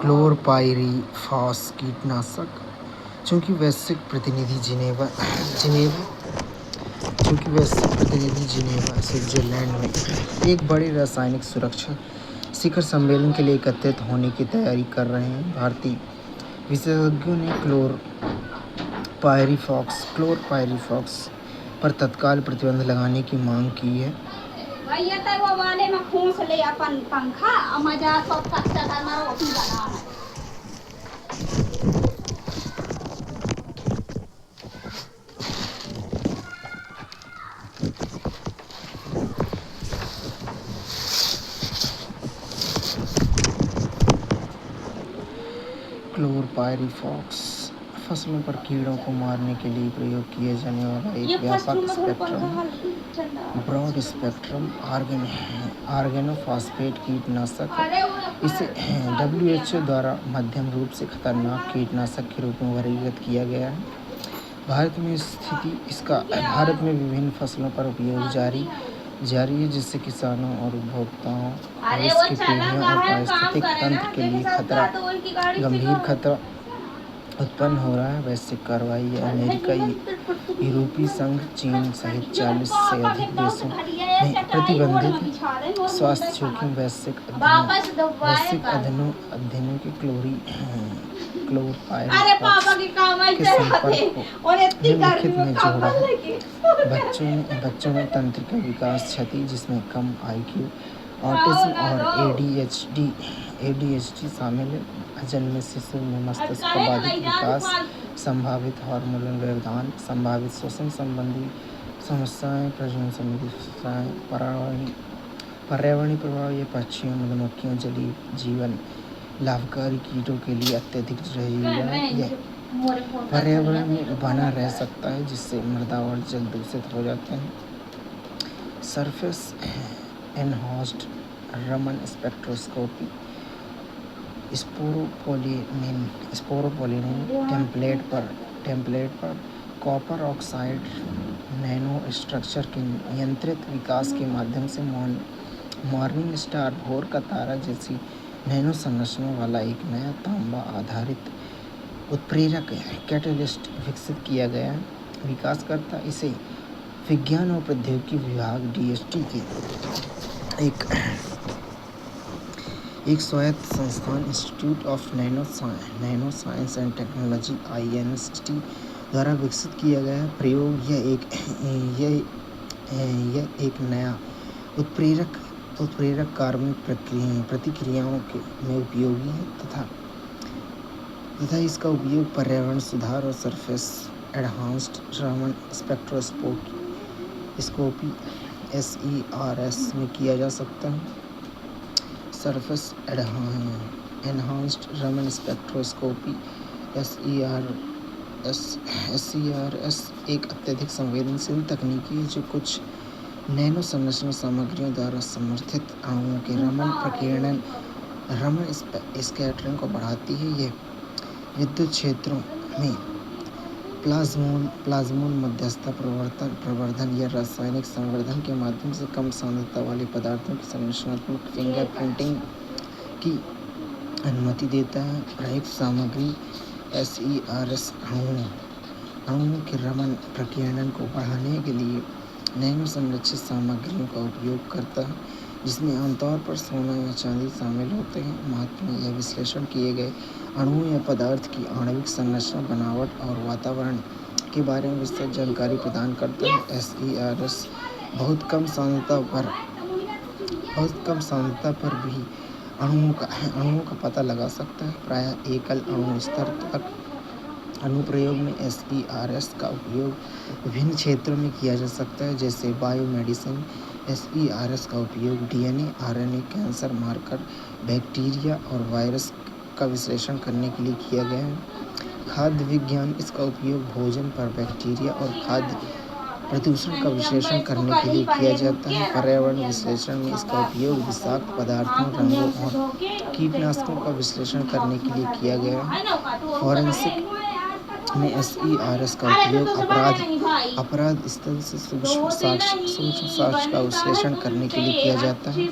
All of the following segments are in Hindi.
क्लोरपाइरीफॉस कीटनाशक। चूँकि वैश्विक प्रतिनिधि जिनेवा स्विट्जरलैंड में एक बड़े रासायनिक सुरक्षा शिखर सम्मेलन के लिए एकत्रित होने की तैयारी कर रहे हैं, भारतीय विशेषज्ञों ने क्लोरपाइरीफॉस पर तत्काल प्रतिबंध लगाने की मांग की है। क्लोरपाइरीफॉस फसलों पर कीड़ों को मारने के लिए प्रयोग किए जाने वाला एक ब्रॉड स्पेक्ट्रम ऑर्गेनोफॉस्फेट कीटनाशक है। इसे WHO द्वारा मध्यम रूप से खतरनाक कीटनाशक के रूप में वर्गीकृत किया गया है। भारत में विभिन्न फसलों पर उपयोग जारी है, जिससे किसानों और उपभोक्ताओं, भविष्य की पीढ़ियों और पारिस्थितिक तंत्र के लिए गंभीर खतरा उत्पन्न हो रहा है। वैश्विक कार्रवाई है अमेरिका, यूरोपीय संघ, चीन सहित 40 से अधिक देशों में प्रतिबंधित स्वास्थ्य जोखिम वैश्विक अध्ययनों के क्लोरपाइरीफॉस के संपर्क को निम्नलिखित में जोड़ा है। बच्चों में तंत्रिका विकास क्षति, जिसमें कम IQ, ऑटिज्म और ADHD शामिल है। जन्मे शिशु में मस्तिष्क का बाधित विकास, संभावित हार्मोनल व्यवधान, संभावित श्वसन संबंधी समस्याएं, प्रजनन संबंधी समस्याएं, पर्यावरणीय प्रभाव। ये पक्षियों, मधुमक्खियों, जलीय जीवन, लाभकारी कीटों के लिए अत्यधिक जहरीला है। यह पर्यावरण में बना रह सकता है, जिससे मृदा और जल दूषित हो जाते हैं। Surface enhanced Raman spectroscopy sporopollenin template पर कॉपर ऑक्साइड नैनो स्ट्रक्चर के नियंत्रित विकास के माध्यम से मॉर्निंग स्टार, भोर का तारा जैसी नैनो संरचना वाला एक नया तांबा आधारित उत्प्रेरक कैटलिस्ट विकसित किया गया है। विकासकर्ता इसे विज्ञान और प्रौद्योगिकी विभाग DST के एक स्वायत्त संस्थान institute of nano science and technology INST द्वारा विकसित किया गया प्रयोग। यह एक नया उत्प्रेरक कार्बनिक प्रतिक्रियाओं में उपयोगी है तथा इसका उपयोग पर्यावरण सुधार और surface enhanced Raman spectroscopy SERS में किया जा सकता है। Surface enhanced Raman spectroscopy SERS एक अत्यधिक संवेदनशील तकनीक है जो कुछ नैनो संरचना सामग्रियों द्वारा समर्थित अणुओं के रमन स्कैटरिंग को बढ़ाती है। यह विद्युत क्षेत्रों में प्लाज्मोन मध्यस्थता प्रवर्धन या रासायनिक संवर्धन के माध्यम से कम सांद्रता वाले पदार्थों की संरचनात्मक फिंगरप्रिंटिंग की अनुमति देता है। प्रयुक्त सामग्री SERS अणुओं के रमन प्रकीर्णन को बढ़ाने के लिए नैनो संरचित सामग्रियों का उपयोग करता है, जिसमें आमतौर पर सोना या चांदी शामिल होते हैं। महत्व यह विश्लेषण किए गए अणुओं या पदार्थ की आणविक संरचना, बनावट और वातावरण के बारे में विस्तृत जानकारी प्रदान करता है। SERS बहुत कम सांद्रता पर भी अणुओं का पता लगा सकता है। प्रायः एकल अणु स्तर तक अनुप्रयोग में SERS का उपयोग विभिन्न क्षेत्रों में किया जा सकता है, जैसे बायोमेडिसिन। SERS का उपयोग DNA, RNA, cancer marker, bacteria और वायरस का विश्लेषण करने के लिए किया गया है। खाद्य विज्ञान, इसका उपयोग भोजन पर बैक्टीरिया और खाद्य प्रदूषण का विश्लेषण करने के लिए किया जाता है। पर्यावरण विश्लेषण में इसका उपयोग विषाक्त पदार्थों, रंगों और कीटनाशकों का विश्लेषण करने के लिए किया गया है। में SERS का उपयोग अपराध स्तर से सूक्ष्म साक्ष्य का विश्लेषण करने के लिए किया जाता है।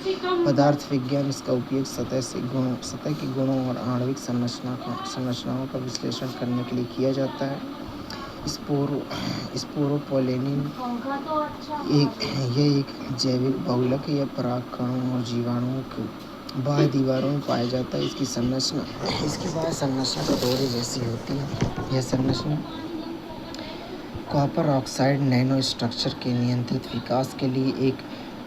पदार्थ विज्ञान इसका उपयोग सतह के गुणों और आणविक संरचनाओं का विश्लेषण करने के लिए किया जाता है। स्पोरोपोलेनिन यह एक जैविक बहुलक है। यह परागकणों और जीवाणुओं की बाह्य दीवारों में पाया जाता है। इसकी बाह्य संरचना कटोरे जैसी होती है। यह संरचना कॉपर ऑक्साइड नैनो स्ट्रक्चर के नियंत्रित विकास के लिए एक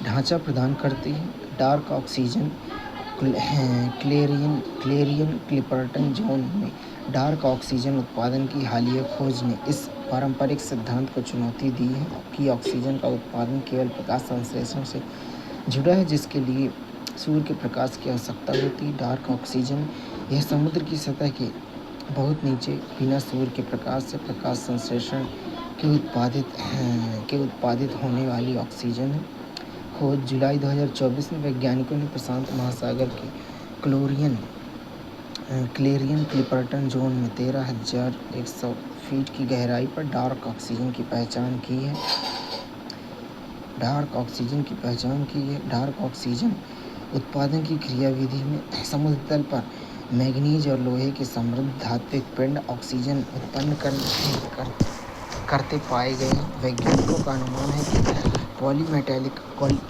ढांचा प्रदान करती है। Dark oxygen clarion Clipperton zone में डार्क ऑक्सीजन उत्पादन की हालिया खोज ने इस पारंपरिक सिद्धांत को चुनौती दी है कि ऑक्सीजन का उत्पादन केवल प्रकाश संश्लेषण से जुड़ा है, जिसके लिए सूर्य के प्रकाश की आवश्यकता होती है। डार्क ऑक्सीजन यह समुद्र की सतह के बहुत नीचे बिना सूर्य के प्रकाश से प्रकाश संश्लेषण के उत्पादित होने वाली ऑक्सीजन है। खोज जुलाई 2024 में वैज्ञानिकों ने प्रशांत महासागर के क्लेरियन क्लिपर्टन जोन में 13,100 फीट की गहराई पर डार्क ऑक्सीजन की पहचान की है। डार्क ऑक्सीजन उत्पादन की क्रियाविधि में समुद्र तल पर मैंगनीज और लोहे के समृद्ध धात्विक पिंड ऑक्सीजन उत्पन्न करते पाए गए हैं। वैज्ञानिकों का अनुमान है कि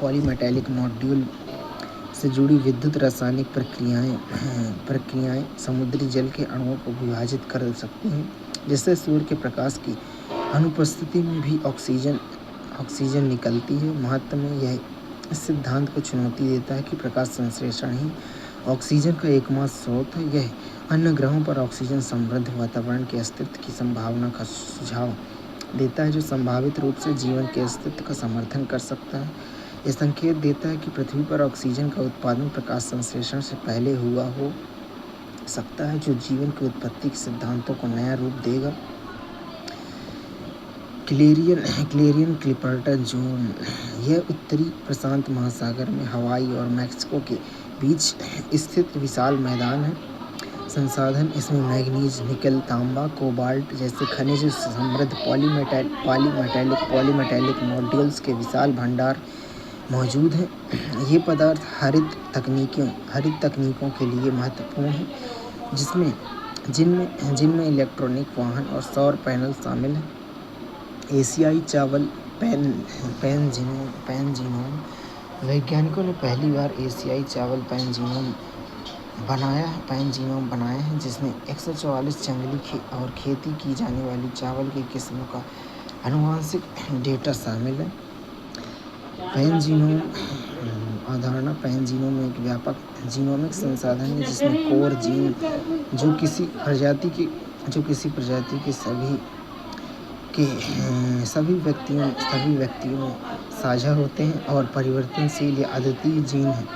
पॉलीमेटैलिक नोड्यूल से जुड़ी विद्युत रासायनिक प्रक्रियाएं समुद्री जल के अणुओं को विभाजित कर सकती हैं, जिससे सूर्य के प्रकाश की अनुपस्थिति में भी ऑक्सीजन निकलती है। महत्व में यह इस सिद्धांत को चुनौती देता है कि प्रकाश संश्लेषण ही ऑक्सीजन का एकमात्र स्रोत है। यह अन्य ग्रहों पर ऑक्सीजन समृद्ध वातावरण के अस्तित्व की संभावना का सुझाव देता है, जो संभावित रूप से जीवन के अस्तित्व का समर्थन कर सकता है। यह संकेत देता है कि पृथ्वी पर ऑक्सीजन का उत्पादन प्रकाश संश्लेषण से पहले हुआ हो सकता है, जो जीवन की उत्पत्ति के सिद्धांतों को नया रूप देगा। क्लेरियन क्लिपर्टन जोन यह उत्तरी प्रशांत महासागर में हवाई और मैक्सिको के बीच स्थित विशाल मैदान है। संसाधन इसमें मैंगनीज, निकल, तांबा, कोबाल्ट जैसे खनिज समृद्ध पॉलीमेटैलिक नोड्यूल्स के विशाल भंडार मौजूद हैं। ये पदार्थ हरित तकनीकों के लिए महत्वपूर्ण हैं, जिनमें इलेक्ट्रॉनिक वाहन और सौर पैनल शामिल हैं। एशियाई चावल पैनजीनोम वैज्ञानिकों ने पहली बार एशियाई चावल पैनजीनोम बनाया है, जिसमें 144 जंगली और खेती की जाने वाली चावल की किस्मों का आनुवंशिक डेटा शामिल है। पैनजीनोम अवधारणा पैनजीनोम एक व्यापक जीनोमिक संसाधन है, जिसमें कोर जीन जो किसी प्रजाति के सभी व्यक्तियों में साझा होते हैं और परिवर्तनशील या अद्वितीय जीन हैं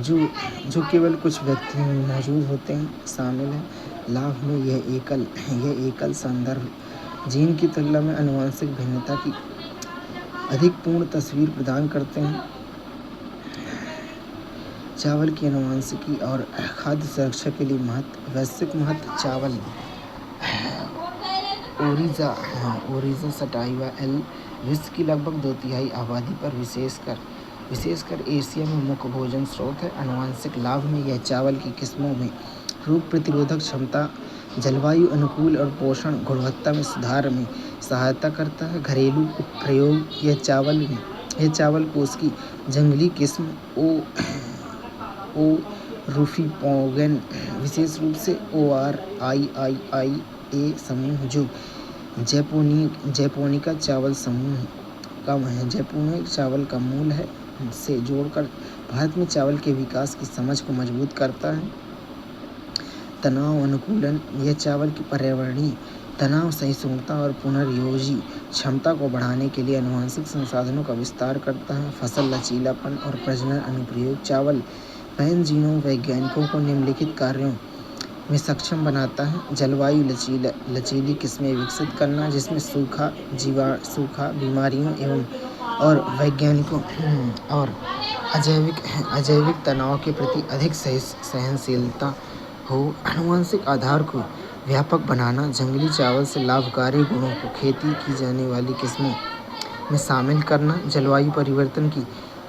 जो केवल कुछ व्यक्तियों में मौजूद होते हैं शामिल है। लाभ में यह एकल संदर्भ जीन की तुलना में आनुवंशिक भिन्नता की अधिक पूर्ण तस्वीर प्रदान करते हैं। चावल की आनुवंशिकी और खाद्य सुरक्षा के लिए वैश्विक महत्व चावल ओरिज़ा सटाइवा एल विश्व की लगभग 2/3 आबादी पर विशेषकर एशिया में मुख्य भोजन स्रोत है। आनुवंशिक लाभ में यह चावल की किस्मों में रोग प्रतिरोधक क्षमता, जलवायु अनुकूल और पोषण गुणवत्ता में सुधार में सहायता करता है। घरेलू प्रयोग यह चावल को उसकी जंगली किस्म ओ रूफीपोगन, विशेष रूप से ORIIIA समूह, जो जैपोनिका चावल समूह जैपोनिक चावल का मूल है, से जोड़कर भारत में चावल के विकास की समझ को मजबूत करता है। तनाव अनुकूलन यह चावल की पर्यावरणीय तनाव सहिष्णुता और पुनर्योजी क्षमता को बढ़ाने के लिए आनुवंशिक संसाधनों का विस्तार करता है। फसल लचीलापन और प्रजनन अनुप्रयोग चावल पैनजीनोम वैज्ञानिकों को निम्नलिखित कार्यों में सक्षम बनाता है। जलवायु लचीली किस्में विकसित करना, जिसमें सूखा, बीमारियों और वैज्ञानिकों और अजैविक तनाव के प्रति अधिक सहनशीलता हो। आनुवंशिक आधार को व्यापक बनाना, जंगली चावल से लाभकारी गुणों को खेती की जाने वाली किस्मों में शामिल करना, जलवायु परिवर्तन की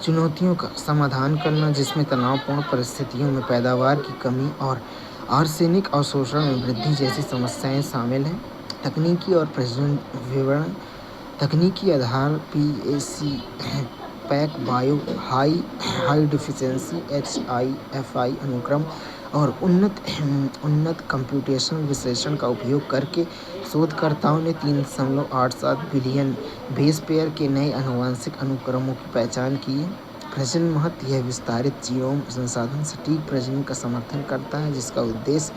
चुनौतियों का समाधान करना जिसमें तनावपूर्ण परिस्थितियों में पैदावार की कमी और आर्सेनिक अवशोषण में वृद्धि जैसी समस्याएं शामिल हैं। तकनीकी और प्रजनन विवरण, तकनीकी आधार PAC Pac Bio high deficiency HIFI अनुक्रम और उन्नत कंप्यूटेशनल विश्लेषण का उपयोग करके शोधकर्ताओं ने 3.87 बिलियन बेस पेयर के नए आनुवंशिक अनुक्रमों की पहचान की है। प्रजनन महत्व, यह विस्तारित जीनोम संसाधन सटीक प्रजनन का समर्थन करता है जिसका उद्देश्य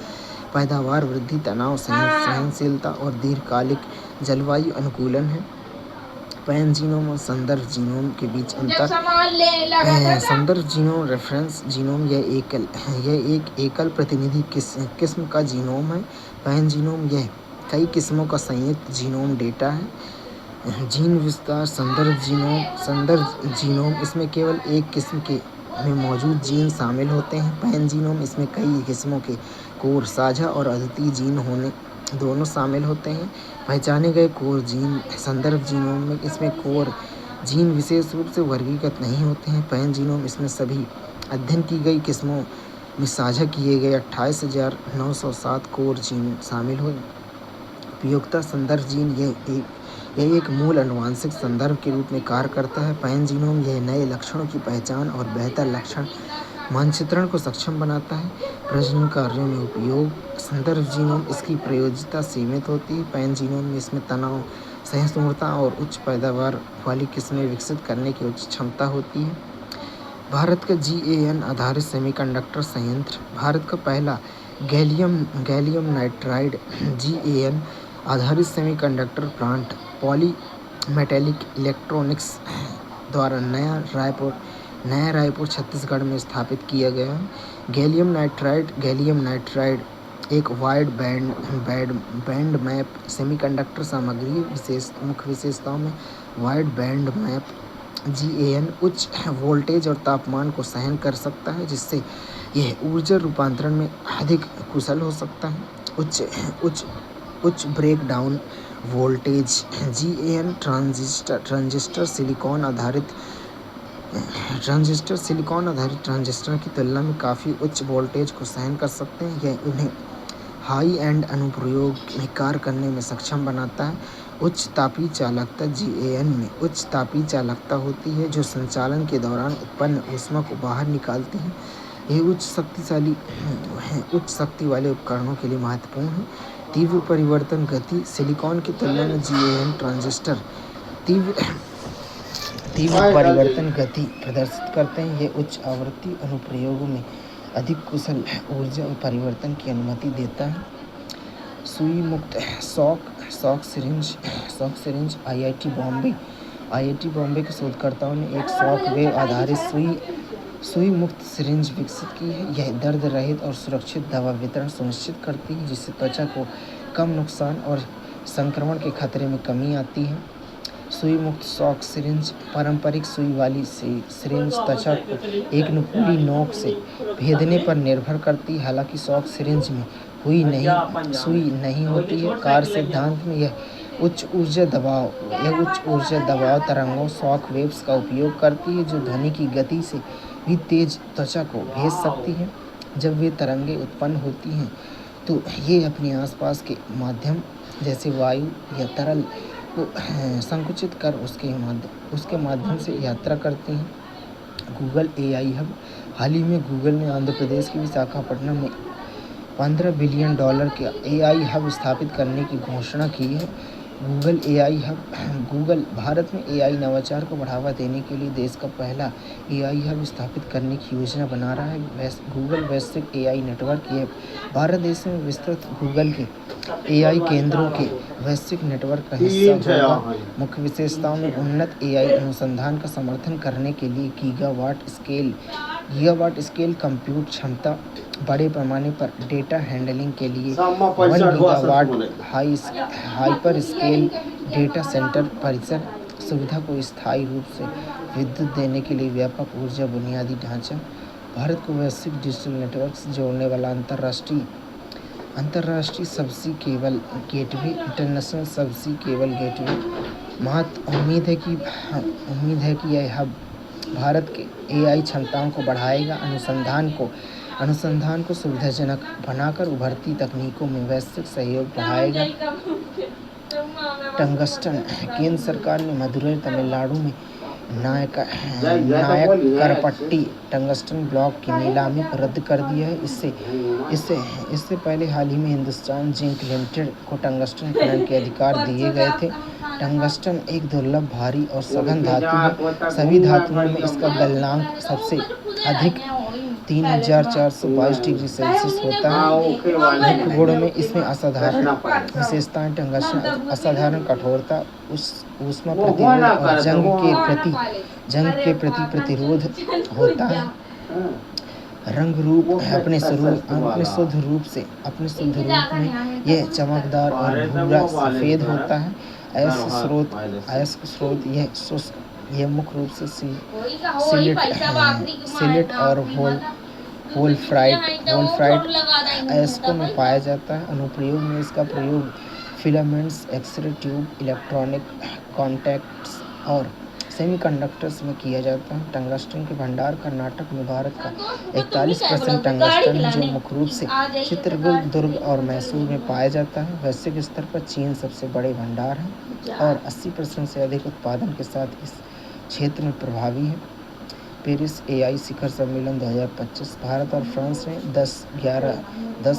पैदावार वृद्धि, तनाव सहनशीलता और दीर्घकालिक जलवायु अनुकूलन है। पैन जीनोम और संदर्भ जीनोम के बीच अंतर। संदर्भ जीनोम रेफरेंस जीनोम यह एक एकल प्रतिनिधि किस्म का जीनोम है। पैन जीनोम यह कई किस्मों का संयुक्त जीनोम डेटा है। जीन विस्तार, संदर्भ जीनोम इसमें केवल एक किस्म के में मौजूद जीन शामिल होते हैं। पैन जीनोम इसमें कई किस्मों के कोर, साझा और अद्वितीय जीन होने दोनों शामिल होते हैं। पहचाने गए कोर जीन, संदर्भ जीनोम में इसमें कोर जीन विशेष रूप से वर्गीकृत नहीं होते हैं। पैन जीनोम इसमें सभी अध्ययन की गई किस्मों में साझा किए गए 28,907 कोर जीन शामिल हो। उपयोगिता, संदर्भ जीन यह एक मूल आनुवंशिक संदर्भ के रूप में कार्य करता है। पैन जीनोम यह नए लक्षणों की पहचान और बेहतर लक्षण मानचित्रण को सक्षम बनाता है। प्रजनन कार्यों में उपयोग, संदर्भ जीनोम इसकी प्रयोज्यता सीमित होती है। पैन जीनोम में इसमें तनाव सहिष्णुता और उच्च पैदावार वाली किस्में विकसित करने की उच्च क्षमता होती है। भारत का GAN आधारित सेमीकंडक्टर संयंत्र, भारत का पहला गैलियम नाइट्राइड GAN आधारित semiconductor plant poly metallic electronics द्वारा नया रायपुर छत्तीसगढ़ में स्थापित किया गया है। गैलियम नाइट्राइड एक वाइड बैंड मैप सेमीकंडक्टर सामग्री मुख्य विशेषताओं में वाइड बैंड मैप GAN उच्च वोल्टेज और तापमान को सहन कर सकता है जिससे यह ऊर्जा रूपांतरण में अधिक कुशल हो सकता है। उच्च breakdown voltage GAN transistor silicon आधारित ट्रांजिस्टर की तुलना में काफ़ी उच्च वोल्टेज को सहन कर सकते हैं। यह उन्हें हाई एंड अनुप्रयोग में कार्य करने में सक्षम बनाता है। उच्च तापीय चालकता, GAN में उच्च तापीय चालकता होती है जो संचालन के दौरान उत्पन्न ऊष्मा को बाहर निकालती है। यह उच्च शक्ति वाले उपकरणों के लिए महत्वपूर्ण है। तीव्र परिवर्तन गति, सिलिकॉन की तुलना में GAN ट्रांजिस्टर तीव्र परिवर्तन गति प्रदर्शित करते हैं। यह उच्च आवृत्ति अनुप्रयोगों में अधिक कुशल ऊर्जा परिवर्तन की अनुमति देता है। सुई मुक्त शॉक सिरिंज IIT बॉम्बे के शोधकर्ताओं ने एक शॉक वेव आधारित सुई मुक्त सिरिंज विकसित की है। यह दर्द रहित और सुरक्षित दवा वितरण सुनिश्चित करती है जिससे त्वचा को कम नुकसान और संक्रमण के खतरे में कमी आती है। सुई मुक्त शॉक सिरिंज, पारंपरिक सुई वाली सिरिंज त्वचा को एक नुकीली नोक से भेदने पर निर्भर करती है। हालांकि शॉक सिरिंज में सुई नहीं होती है। कार्य सिद्धांत में यह उच्च ऊर्जा दबाव तरंगों शॉक वेव्स का उपयोग करती है जो ध्वनि की गति से भी तेज त्वचा को भेज सकती है। जब वे तरंगें उत्पन्न होती हैं तो ये अपने आसपास के माध्यम जैसे वायु या तरल को संकुचित कर उसके माध्यम से यात्रा करती हैं। गूगल AI हब, हाल ही में गूगल ने आंध्र प्रदेश की विशाखापट्टनम में $15 बिलियन के AI हब स्थापित करने की घोषणा की है। गूगल भारत में AI नवाचार को बढ़ावा देने के लिए देश का पहला AI हब स्थापित करने की योजना बना रहा है। गूगल वैश्विक AI नेटवर्क यह भारत देश में विस्तृत गूगल के AI केंद्रों के वैश्विक नेटवर्क का हिस्सा होगा। मुख्य विशेषताओं में उन्नत AI अनुसंधान का समर्थन करने के लिए गीगावाट स्केल कंप्यूट क्षमता, बड़े पैमाने पर डेटा हैंडलिंग के लिए 1 gigawatt hyper scale data centre परिसर, सुविधा को स्थायी रूप से विद्युत देने के लिए व्यापक ऊर्जा बुनियादी ढांचा, भारत को वैश्विक डिजिटल नेटवर्क से जोड़ने वाला अंतर्राष्ट्रीय अंतर्राष्ट्रीय सबसी केबल गेटवे, इंटरनेशनल सबसी केबल गेटवे। उम्मीद है कि यह हब भारत के एआई क्षमताओं को बढ़ाएगा, अनुसंधान को सुविधाजनक बनाकर उभरती तकनीकों में वैश्विक सहयोग बढ़ाएगा। टंगस्टन। केंद्र सरकार ने मदुरै, तमिलनाडु में नायकरपट्टी टंगस्टन ब्लॉक की नीलामी को रद्द कर दिया है। इससे पहले हाल ही में हिंदुस्तान जिंक लिमिटेड को टंगस्टन खनन के अधिकार दिए गए थे। टंगस्टन एक दुर्लभ, भारी और सघन धातु है। सभी धातुओं में इसका गलनांक सबसे अधिक 3422 डिग्री सेल्सियस होता है। मुख्य गुण में इसमें असाधारण विशेषताएं: टंगस्टन असाधारण कठोरता, ऊष्मा प्रतिरोध और जंग के प्रति प्रतिरोध होता है। रंग रूप अपने शुद्ध रूप में यह चमकदार और भूरा सफेद होता है। अयस्क स्रोत यह मुख्य रूप से सिलिट और वोल्फ्राइट अयस्कों में पाया जाता है। अनुप्रयोग में इसका प्रयोग filaments, X-ray tube, electronic contacts और सेमीकंडक्टर्स में किया जाता है। टंगस्टन के भंडार कर्नाटक में भारत का 41% टंगस्टन है, जो मुख्य रूप से चित्रकूट, दुर्ग और मैसूर में पाया जाता है। वैश्विक स्तर पर चीन सबसे बड़े भंडार है और 80% से अधिक उत्पादन के साथ इस क्षेत्र में प्रभावी है। पेरिस एआई शिखर सम्मेलन 2025। भारत और फ्रांस ने 10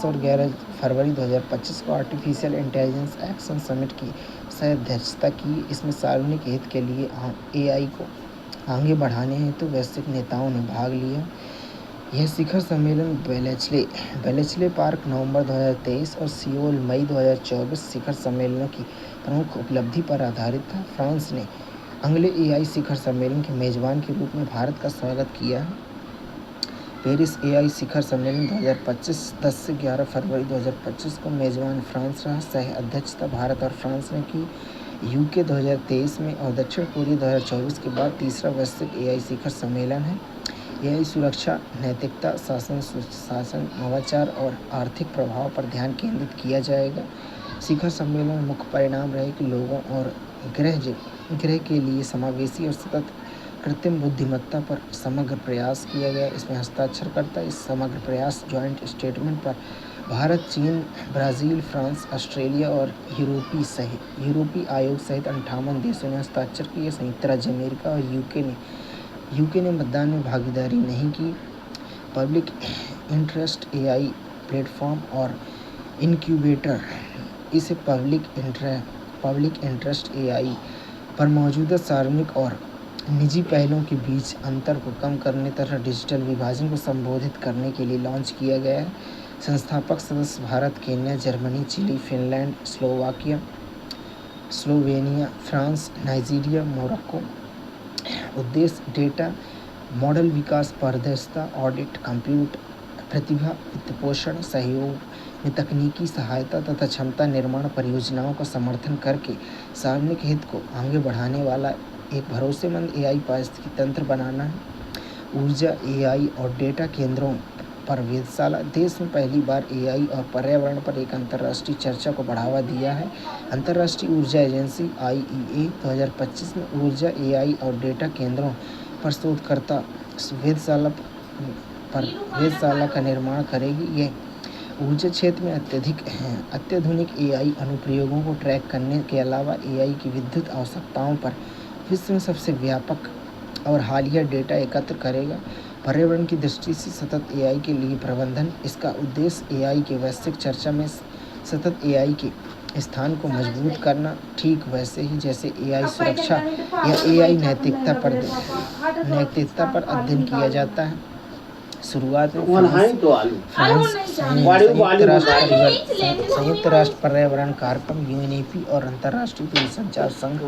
और 11 फरवरी 2025 को आर्टिफिशियल इंटेलिजेंस एक्शन समिट की सह-अध्यक्षता की। इसमें सार्वजनिक हित के लिए एआई को आगे बढ़ाने हेतु वैश्विक नेताओं ने भाग लिया। यह शिखर सम्मेलन बेलेचले पार्क नवंबर 2023 और सियोल मई 2024 शिखर सम्मेलनों की प्रमुख उपलब्धि पर आधारित था। फ्रांस ने अगले एआई शिखर सम्मेलन के मेजबान के रूप में भारत का स्वागत किया है। पेरिस एआई शिखर सम्मेलन 2025 10 से 11 फरवरी 2025 को मेजबान फ्रांस रहा। सह अध्यक्षता भारत और फ्रांस ने की। यूके 2023 में और दक्षिण कोरिया 2024 के बाद तीसरा वैश्विक एआई शिखर सम्मेलन है। एआई सुरक्षा, नैतिकता, शासन, नवाचार और आर्थिक प्रभाव पर ध्यान केंद्रित किया जाएगा। शिखर सम्मेलन में मुख्य परिणाम रहे कि लोगों और ग्रह के लिए समावेशी और सतत कृत्रिम बुद्धिमत्ता पर समग्र प्रयास किया गया। इसमें हस्ताक्षर करता इस समग्र प्रयास ज्वाइंट स्टेटमेंट पर भारत, चीन, ब्राज़ील, फ्रांस, ऑस्ट्रेलिया और यूरोपीय आयोग सहित 58 देशों ने हस्ताक्षर किए। संयुक्त राज्य अमेरिका और यूके ने मतदान में भागीदारी नहीं की। पब्लिक इंटरेस्ट एआई प्लेटफॉर्म और इनक्यूबेटर इसे पब्लिक इंटरेस्ट एआई पर मौजूदा सार्वजनिक और निजी पहलों के बीच अंतर को कम करने तथा डिजिटल विभाजन को संबोधित करने के लिए लॉन्च किया गया है। संस्थापक सदस्य Bharat, Kenya, Germany, Chile, Finland, Slovenia, France, Nigeria, Morocco. उद्देश्य: डेटा मॉडल विकास, पारदर्शिता, ऑडिट, कंप्यूट, प्रतिभा, वित्तपोषण, सहयोग में तकनीकी सहायता तथा क्षमता निर्माण परियोजनाओं का समर्थन करके सार्वजनिक हित को आगे बढ़ाने वाला एक भरोसेमंद एआई पारिस्थितिकी तंत्र बनाना है। ऊर्जा, एआई और डेटा केंद्रों पर वेधशाला। देश में पहली बार एआई और पर्यावरण पर एक अंतर्राष्ट्रीय चर्चा को बढ़ावा दिया है। अंतर्राष्ट्रीय ऊर्जा एजेंसी IEA 2025 में ऊर्जा, एआई और डेटा केंद्रों पर शोधकर्ता वेधशाला का निर्माण करेगी। यह ऊर्जा क्षेत्र में अत्याधुनिक एआई अनुप्रयोगों को ट्रैक करने के अलावा एआई की विद्युत आवश्यकताओं पर विश्व में सबसे व्यापक और हालिया डेटा एकत्र करेगा। पर्यावरण की दृष्टि से सतत एआई के लिए प्रबंधन। इसका उद्देश्य एआई के वैश्विक चर्चा में सतत एआई के स्थान को मजबूत करना, ठीक वैसे ही जैसे एआई सुरक्षा या एआई नैतिकता पर अध्ययन किया जाता है। शुरुआत में संयुक्त राष्ट्र पर्यावरण कार्यक्रम UNEP और अंतर्राष्ट्रीय दूरसंचार संघ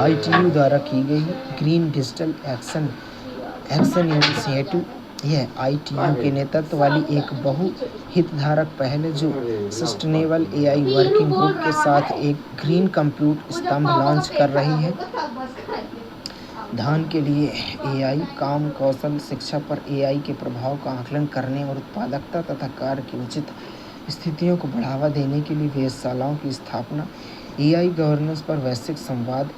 ITU द्वारा की गई ग्रीन डिजिटल एक्शन इनिशिएटिव। यह ITU के नेतृत्व वाली एक बहुहितधारक पहल है जो सस्टेनेबल एआई वर्किंग ग्रुप के साथ एक ग्रीन कंप्यूट स्तंभ लॉन्च कर रही है। ध्यान के लिए एआई काम कौशल शिक्षा पर एआई के प्रभाव का आकलन करने और उत्पादकता तथा कार्य के उचित स्थितियों को बढ़ावा देने के लिए वेधशालाओं की स्थापना, एआई गवर्नेंस पर वैश्विक संवाद,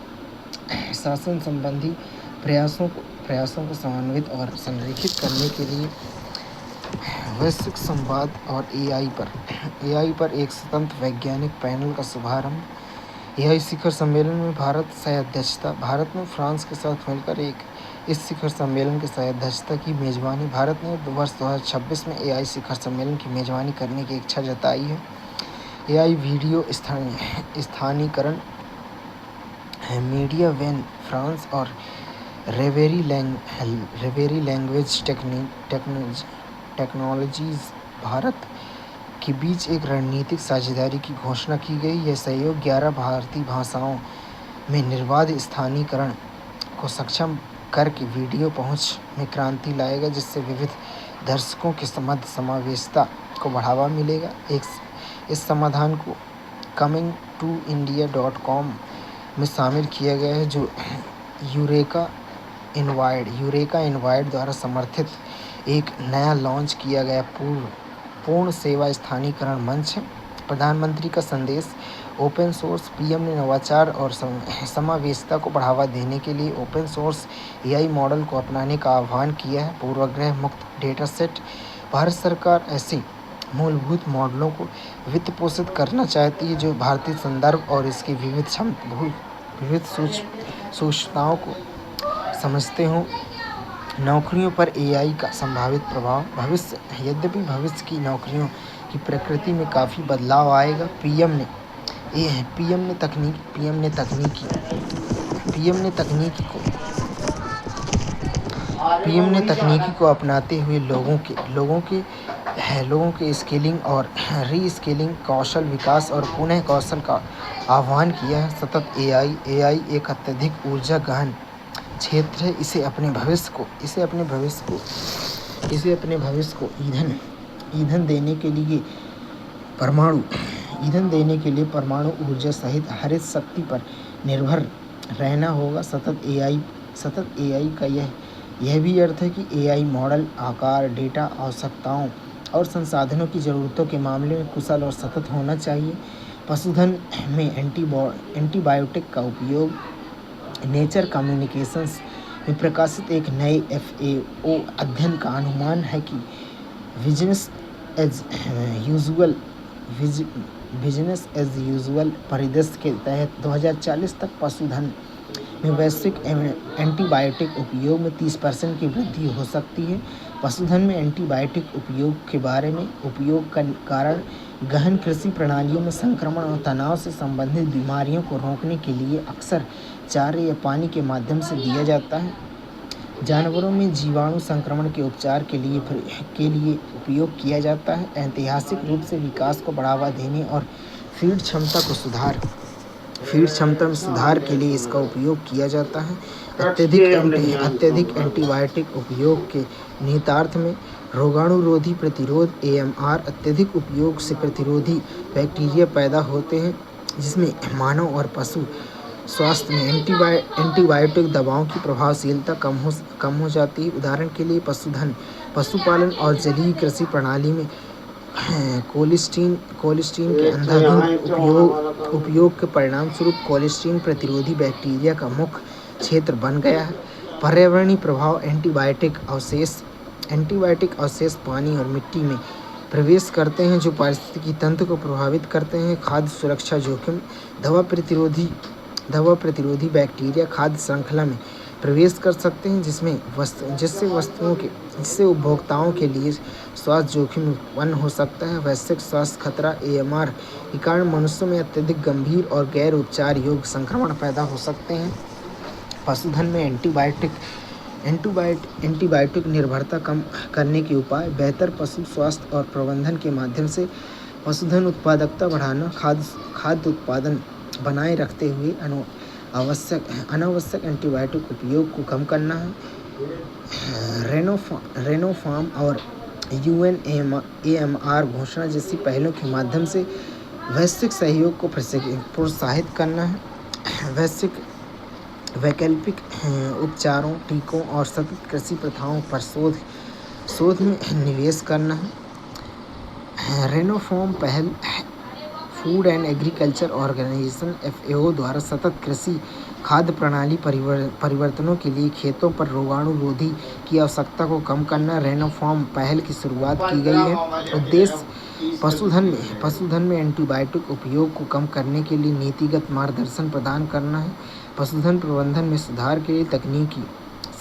शासन संबंधी प्रयासों को समन्वित और संरेखित करने के लिए वैश्विक संवाद और एआई पर एक स्वतंत्र वैज्ञानिक पैनल का शुभारंभ। एआई शिखर सम्मेलन में भारत ने फ्रांस के साथ मिलकर इस शिखर सम्मेलन के सह-अध्यक्षता की मेजबानी। भारत ने वर्ष 2026 में एआई शिखर सम्मेलन की मेजबानी करने की इच्छा जताई है। एआई वीडियो स्थानीयकरण, मीडिया वेन फ्रांस और रेवेरी लैंग्वेज टेक्नोलॉजीज भारत के बीच एक रणनीतिक साझेदारी की घोषणा की गई। यह सहयोग 11 भारतीय भाषाओं में निर्बाध स्थानीयकरण को सक्षम करके वीडियो पहुंच में क्रांति लाएगा, जिससे विविध दर्शकों के मध्य समावेशिता को बढ़ावा मिलेगा। इस समाधान को comingtoindia.com में शामिल किया गया है, जो यूरेका इनवाइट द्वारा समर्थित एक नया लॉन्च किया गया पूर्ण सेवा स्थानीयकरण मंच है। प्रधानमंत्री का संदेश, ओपन सोर्स। पीएम ने नवाचार और समावेशिता को बढ़ावा देने के लिए ओपन सोर्स एआई मॉडल को अपनाने का आह्वान किया है। पूर्वाग्रह मुक्त डेटा सेट। भारत सरकार ऐसे मूलभूत मॉडलों को वित्त पोषित करना चाहती है जो भारतीय संदर्भ और इसकी विविध सूक्ष्मताओं को समझते हों। नौकरियों पर एआई का संभावित प्रभाव। यद्यपि भविष्य की नौकरियों की प्रकृति में काफ़ी बदलाव आएगा, पीएम ने तकनीकी को अपनाते हुए लोगों के स्किलिंग और री-स्किलिंग, कौशल विकास और पुनः कौशल का आह्वान किया है। सतत एआई एक अत्यधिक ऊर्जा गहन क्षेत्र है। इसे अपने भविष्य को ईंधन देने के लिए परमाणु ऊर्जा सहित हरित शक्ति पर निर्भर रहना होगा। सतत एआई का यह भी अर्थ है कि एआई मॉडल आकार, डेटा आवश्यकताओं और संसाधनों की ज़रूरतों के मामले में कुशल और सतत होना चाहिए। पशुधन में एंटीबायोटिक का उपयोग। नेचर कम्युनिकेशंस में प्रकाशित एक नए FAO अध्ययन का अनुमान है कि बिजनेस एज यूजुअल परिदृश्य के तहत 2040 तक पशुधन में वैश्विक एंटीबायोटिक उपयोग में 30% की वृद्धि हो सकती है। पशुधन में एंटीबायोटिक उपयोग का कारण गहन कृषि प्रणालियों में संक्रमण और तनाव से संबंधित बीमारियों को रोकने के लिए अक्सर चारे या पानी के माध्यम से दिया जाता है। जानवरों में जीवाणु संक्रमण के उपचार के लिए उपयोग किया जाता है। ऐतिहासिक रूप से विकास को बढ़ावा देने और फीड क्षमता में सुधार के लिए इसका उपयोग किया जाता है। अत्यधिक एंटीबायोटिक उपयोग के निहितार्थ में रोगाणुरोधी प्रतिरोध AMR अत्यधिक उपयोग से प्रतिरोधी बैक्टीरिया पैदा होते हैं, जिसमें मानव और पशु स्वास्थ्य में एंटीबायोटिक दवाओं की प्रभावशीलता कम हो जाती है। उदाहरण के लिए पशुपालन और जलीय कृषि प्रणाली में कोलिस्टीन के अंधाधुंध उपयोग के परिणामस्वरूप कोलिस्टीन प्रतिरोधी बैक्टीरिया का मुख्य क्षेत्र बन गया है। पर्यावरणीय प्रभाव। एंटीबायोटिक अवशेष पानी और मिट्टी में प्रवेश करते हैं, जो पारिस्थितिकी तंत्र को प्रभावित करते हैं। खाद्य सुरक्षा जोखिम। दवा प्रतिरोधी बैक्टीरिया खाद्य श्रृंखला में प्रवेश कर सकते हैं, जिससे उपभोक्ताओं के लिए स्वास्थ्य जोखिम उत्पन्न हो सकता है। वैश्विक स्वास्थ्य खतरा AMR के कारण मनुष्यों में अत्यधिक गंभीर और गैर उपचार योग्य संक्रमण पैदा हो सकते हैं। पशुधन में एंटीबायोटिक निर्भरता कम करने के उपाय। बेहतर पशु स्वास्थ्य और प्रबंधन के माध्यम से पशुधन उत्पादकता बढ़ाना, खाद्य उत्पादन बनाए रखते हुए अनावश्यक एंटीबायोटिक उपयोग को कम करना है। रेनोफार्म और UNAMR घोषणा जैसी पहलों के माध्यम से वैश्विक सहयोग को प्रोत्साहित करना है। वैकल्पिक उपचारों, टीकों और सतत कृषि प्रथाओं पर शोध में निवेश करना है। रेनोफॉर्म पहल food and agriculture organization FAO द्वारा सतत कृषि खाद्य प्रणाली परिवर्तनों के लिए खेतों पर रोगाणुरोधी की आवश्यकता को कम करना। रेनोफॉर्म पहल की शुरुआत की गई है। उद्देश्य पशुधन में एंटीबायोटिक उपयोग को कम करने के लिए नीतिगत मार्गदर्शन प्रदान करना है। पशुधन प्रबंधन में सुधार के लिए तकनीकी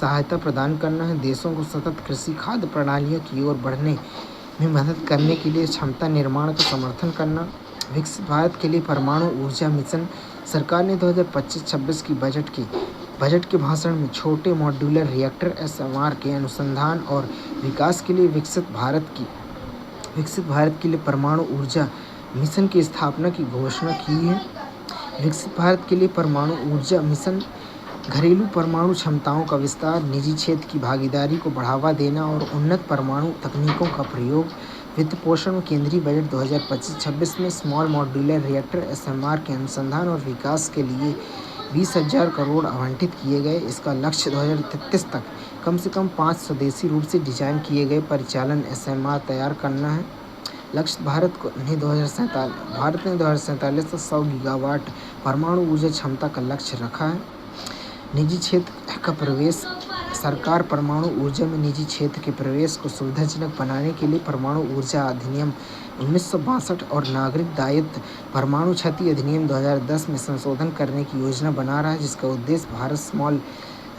सहायता प्रदान करना है। देशों को सतत कृषि खाद्य प्रणालियों की ओर बढ़ने में मदद करने के लिए क्षमता निर्माण का समर्थन करना। विकसित भारत के लिए परमाणु ऊर्जा मिशन। सरकार ने 2025-26 की बजट के भाषण में छोटे मॉड्यूलर रिएक्टर SMR के अनुसंधान और विकास के लिए विकसित भारत के लिए परमाणु ऊर्जा मिशन की स्थापना की घोषणा की है। विकसित भारत के लिए परमाणु ऊर्जा मिशन घरेलू परमाणु क्षमताओं का विस्तार, निजी क्षेत्र की भागीदारी को बढ़ावा देना और उन्नत परमाणु तकनीकों का प्रयोग। वित्त पोषण में केंद्रीय बजट 2025-26 में स्मॉल मॉड्यूलर रिएक्टर SMR के अनुसंधान और विकास के लिए 20,000 करोड़ आवंटित किए गए। इसका लक्ष्य 2033 तक कम से कम 5 स्वदेशी रूप से डिजाइन किए गए परिचालन SMR तैयार करना है। लक्ष्य भारत ने 2047 तक 100 गीगावाट परमाणु ऊर्जा क्षमता का लक्ष्य रखा है। निजी क्षेत्र का प्रवेश। सरकार परमाणु ऊर्जा में निजी क्षेत्र के प्रवेश को सुविधाजनक बनाने के लिए परमाणु ऊर्जा अधिनियम 1962 और नागरिक दायित्व परमाणु क्षति अधिनियम 2010 में संशोधन करने की योजना बना रहा है, जिसका उद्देश्य भारत स्मॉल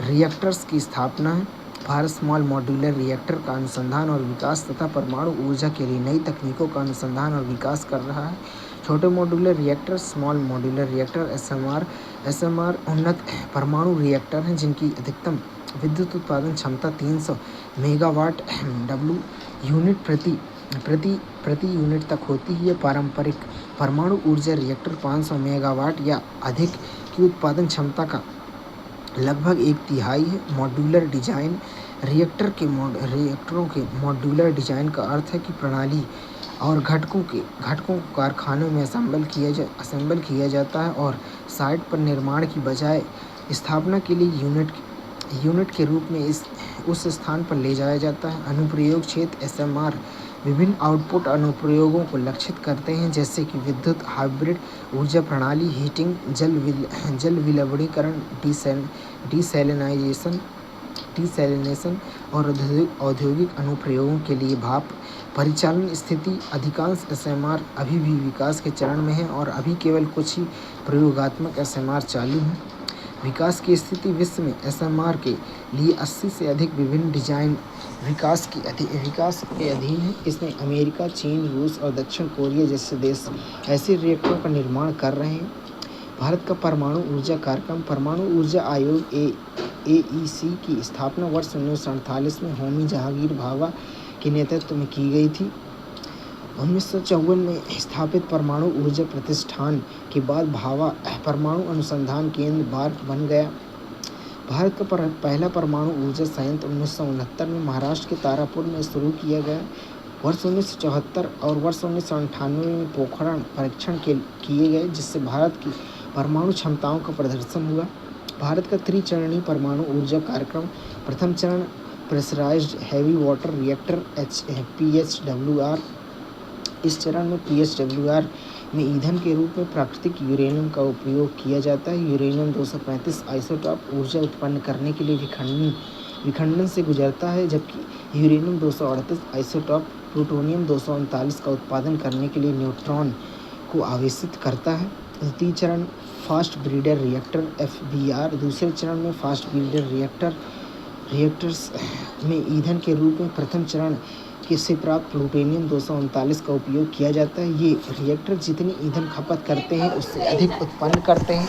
रिएक्टर्स की स्थापना है। भारत स्मॉल मॉड्यूलर रिएक्टर का अनुसंधान और विकास तथा परमाणु ऊर्जा के लिए नई तकनीकों का अनुसंधान और विकास कर रहा है। छोटे modular reactor, small modular reactor SMR उन्नत परमाणु रिएक्टर हैं जिनकी अधिकतम विद्युत उत्पादन क्षमता 300 मेगावाट W यूनिट प्रति यूनिट तक होती है। पारंपरिक परमाणु ऊर्जा रिएक्टर 500 मेगावाट या अधिक की उत्पादन क्षमता का लगभग 1/3 है। Modular design. रिएक्टरों के मॉड्यूलर डिजाइन का अर्थ है कि प्रणाली और घटकों को कारखानों में असेंबल किया जाता है और साइट पर निर्माण की बजाय स्थापना के लिए यूनिट के रूप में उस स्थान पर ले जाया जाता है। अनुप्रयोग क्षेत्र। SMR विभिन्न आउटपुट अनुप्रयोगों को लक्षित करते हैं, जैसे कि विद्युत हाइब्रिड ऊर्जा प्रणाली, हीटिंग, जल विलवणीकरण, डिसैलिनेशन और औद्योगिक अनुप्रयोगों के लिए भाप परिचालन स्थिति। अधिकांश SMR अभी भी विकास के चरण में है और अभी केवल कुछ ही प्रयोगात्मक SMR चालू हैं। विकास की स्थिति। विश्व में SMR के लिए 80 से अधिक विभिन्न डिजाइन विकास के अधीन है। इसमें अमेरिका, चीन, रूस और दक्षिण कोरिया जैसे देश ऐसे रिएक्टरों का निर्माण कर रहे हैं। भारत का परमाणु ऊर्जा कार्यक्रम। परमाणु ऊर्जा आयोग AEC की स्थापना वर्ष 1948 में होमी जहांगीर भाभा के नेतृत्व में की गई थी। 1954 में स्थापित परमाणु ऊर्जा प्रतिष्ठान के बाद भाभा परमाणु अनुसंधान केंद्र बार्क बन गया। भारत का पहला परमाणु ऊर्जा संयंत्र 1969 में महाराष्ट्र के तारापुर में शुरू किया गया। वर्ष 1974 और वर्ष 1998 में पोखरण परीक्षण किए गए, जिससे भारत की परमाणु क्षमताओं का प्रदर्शन हुआ। भारत का त्रिचरणीय परमाणु ऊर्जा कार्यक्रम। प्रथम चरण pressurised heavy water reactor PHWR। इस चरण में PHWR में ईंधन के रूप में प्राकृतिक यूरेनियम का उपयोग किया जाता है। यूरेनियम 235 आइसोटॉप ऊर्जा उत्पन्न करने के लिए विखंडन से गुजरता है, जबकि यूरेनियम 238 आइसोटॉप प्लूटोनियम 239 का उत्पादन करने के लिए न्यूट्रॉन को आवेशित करता है। द्वितीय चरण फास्ट ब्रीडर रिएक्टर FBR। दूसरे चरण में फास्ट ब्रीडर रिएक्टर्स में ईंधन के रूप में प्रथम चरण से प्राप्त प्लूटोनियम 239 का उपयोग किया जाता है। ये रिएक्टर जितनी ईंधन खपत करते हैं उससे अधिक उत्पन्न करते हैं।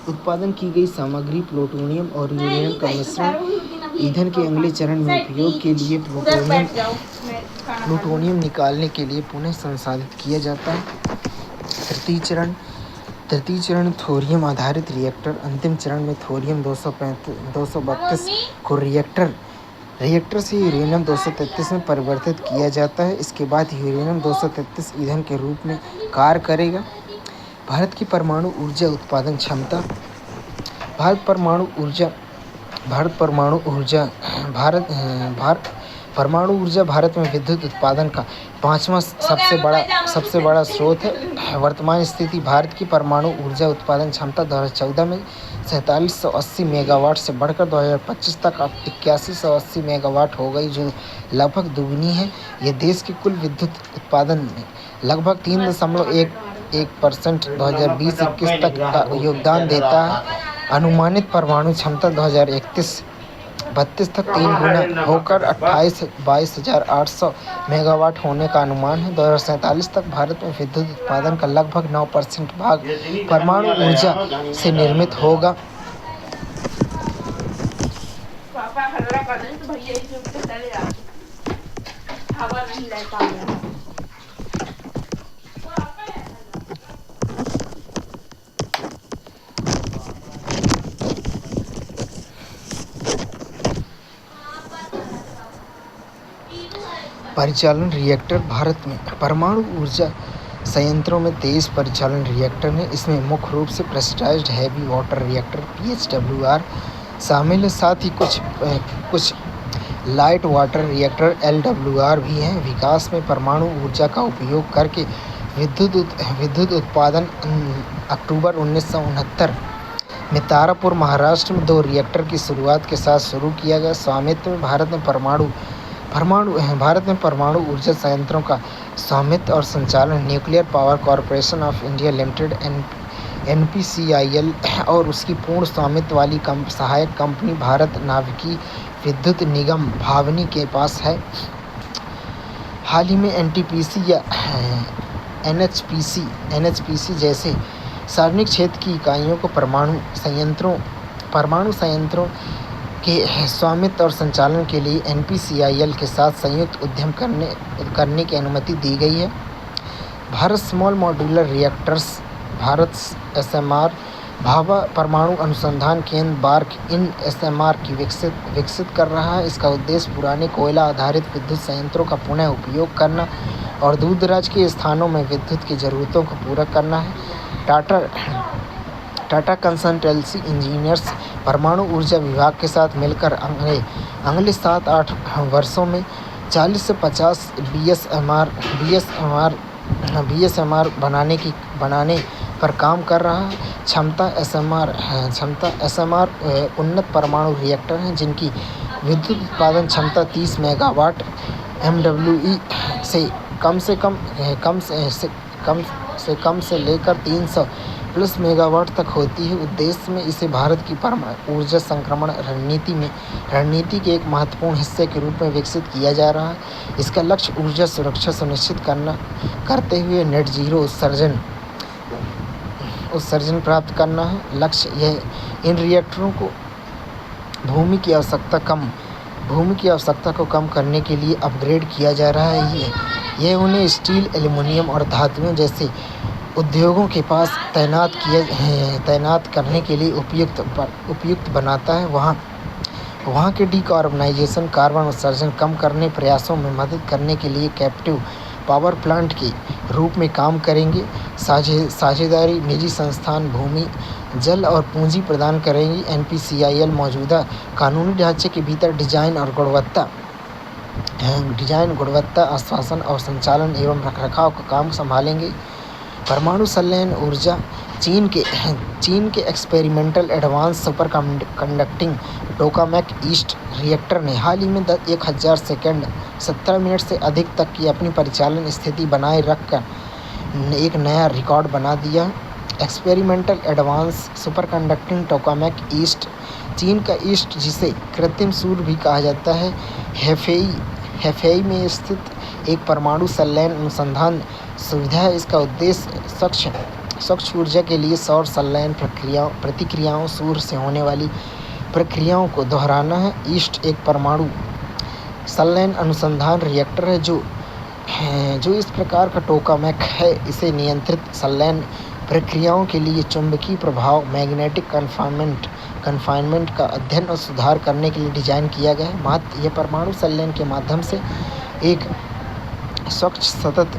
उत्पादन की गई सामग्री प्लूटोनियम और यूरेनियम का मिश्रण ईंधन के अगले चरण में उपयोग के लिए प्लूटोनियम निकालने के लिए पुनः संसाधित किया जाता है। तृतीय चरण थोरियम आधारित रिएक्टर। अंतिम चरण में थोरियम 232 को रिएक्टर से यूरेनियम 233 में परिवर्तित किया जाता है। इसके बाद यूरेनियम 233 ईंधन के रूप में कार्य करेगा। भारत की परमाणु ऊर्जा उत्पादन क्षमता। भारत परमाणु ऊर्जा भारत में विद्युत उत्पादन का 5वां सबसे बड़ा स्रोत है। वर्तमान स्थिति भारत की परमाणु ऊर्जा उत्पादन क्षमता 2014 में 4780 मेगावाट से बढ़कर 2025 तक अब 8180 मेगावाट हो गई, जो लगभग दोगुनी है। यह देश के कुल विद्युत उत्पादन में लगभग 3.1% 2020-21 तक का योगदान देता है। अनुमानित परमाणु क्षमता 2031-32 तक 3 गुना होकर 22,800 मेगावाट होने का अनुमान है। 2047 तक भारत में विद्युत उत्पादन का लगभग 9% भाग परमाणु ऊर्जा से निर्मित होगा। परिचालन रिएक्टर भारत में परमाणु ऊर्जा संयंत्रों में 23 परिचालन रिएक्टर हैं। इसमें मुख्य रूप से pressurised heavy water reactor (PHWR) शामिल है। साथ ही कुछ लाइट वाटर रिएक्टर (LWR) भी हैं। विकास में परमाणु ऊर्जा का उपयोग करके विद्युत उत्पादन अक्टूबर 1969 में तारापुर, महाराष्ट्र में 2 रिएक्टर की शुरुआत के साथ शुरू किया गया। स्वामित्व में भारत में परमाणु ऊर्जा संयंत्रों का स्वामित्व और संचालन nuclear power corporation of India limited (NPCIL) और उसकी पूर्ण स्वामित्व वाली सहायक कंपनी भारत नाभिकीय विद्युत निगम (भाविनी) के पास है। हाल ही में NTPC या NHPC जैसे सार्वजनिक क्षेत्र की इकाइयों को परमाणु संयंत्रों के स्वामित्व और संचालन के लिए NPCIL के साथ संयुक्त उद्यम करने की अनुमति दी गई है। Bharat small modular reactors Bharat SMR Bhabha परमाणु अनुसंधान केंद्र (BARC) SMR की विकसित कर रहा है। इसका उद्देश्य पुराने कोयला आधारित विद्युत संयंत्रों का पुनः उपयोग करना और दूर-दराज के स्थानों में विद्युत की ज़रूरतों को पूरा करना है। टाटा कंसल्टेंसी इंजीनियर्स परमाणु ऊर्जा विभाग के साथ मिलकर अगले 7-8 वर्षों में 40 से 50 BSMR बनाने पर काम कर रहा है। क्षमता SMR उन्नत परमाणु रिएक्टर हैं जिनकी विद्युत उत्पादन क्षमता 30 मेगावाट MWE से कम से लेकर 300 प्लस मेगावाट तक होती है। उद्देश्य में इसे भारत की परमाणु ऊर्जा संक्रमण रणनीति के एक महत्वपूर्ण हिस्से के रूप में विकसित किया जा रहा है। इसका लक्ष्य ऊर्जा सुरक्षा सुनिश्चित करते हुए नेट जीरो उत्सर्जन प्राप्त करना है। लक्ष्य यह इन रिएक्टरों को भूमि की आवश्यकता को कम करने के लिए अपग्रेड किया जा रहा है। यह उन्हें स्टील, एल्यूमीनियम और धातुओं जैसे उद्योगों के पास तैनात करने के लिए उपयुक्त बनाता है। वहाँ के डिकार्बनाइजेशन, कार्बन उत्सर्जन कम करने प्रयासों में मदद करने के लिए कैप्टिव पावर प्लांट के रूप में काम करेंगे। साझेदारी निजी संस्थान भूमि, जल और पूंजी प्रदान करेंगी। NPCIL मौजूदा कानूनी ढांचे के भीतर डिजाइन, गुणवत्ता आश्वासन और संचालन एवं रखरखाव का काम संभालेंगे। परमाणु संलयन ऊर्जा चीन के experimental advance super conducting tokamak EAST reactor ने हाल ही में 1000 सेकेंड 17 मिनट से अधिक तक की अपनी परिचालन स्थिति बनाए रखकर एक नया रिकॉर्ड बना दिया। Experimental advance super conducting tokamak EAST चीन का ईस्ट, जिसे कृत्रिम सूर्य भी कहा जाता है, हेफेई में स्थित एक परमाणु संलयन अनुसंधान सुविधा है। इसका उद्देश्य स्वच्छ ऊर्जा के लिए सौर संलयन प्रतिक्रियाओं, सूर्य से होने वाली प्रक्रियाओं को दोहराना है। ईस्ट एक परमाणु संलयन अनुसंधान रिएक्टर है जो इस प्रकार का टोकामेक है। इसे नियंत्रित संलयन प्रक्रियाओं के लिए चुंबकीय प्रभाव, मैग्नेटिक कन्फाइनमेंट का अध्ययन और सुधार करने के लिए डिज़ाइन किया गया है। यह परमाणु संलयन के माध्यम से एक स्वच्छ, सतत,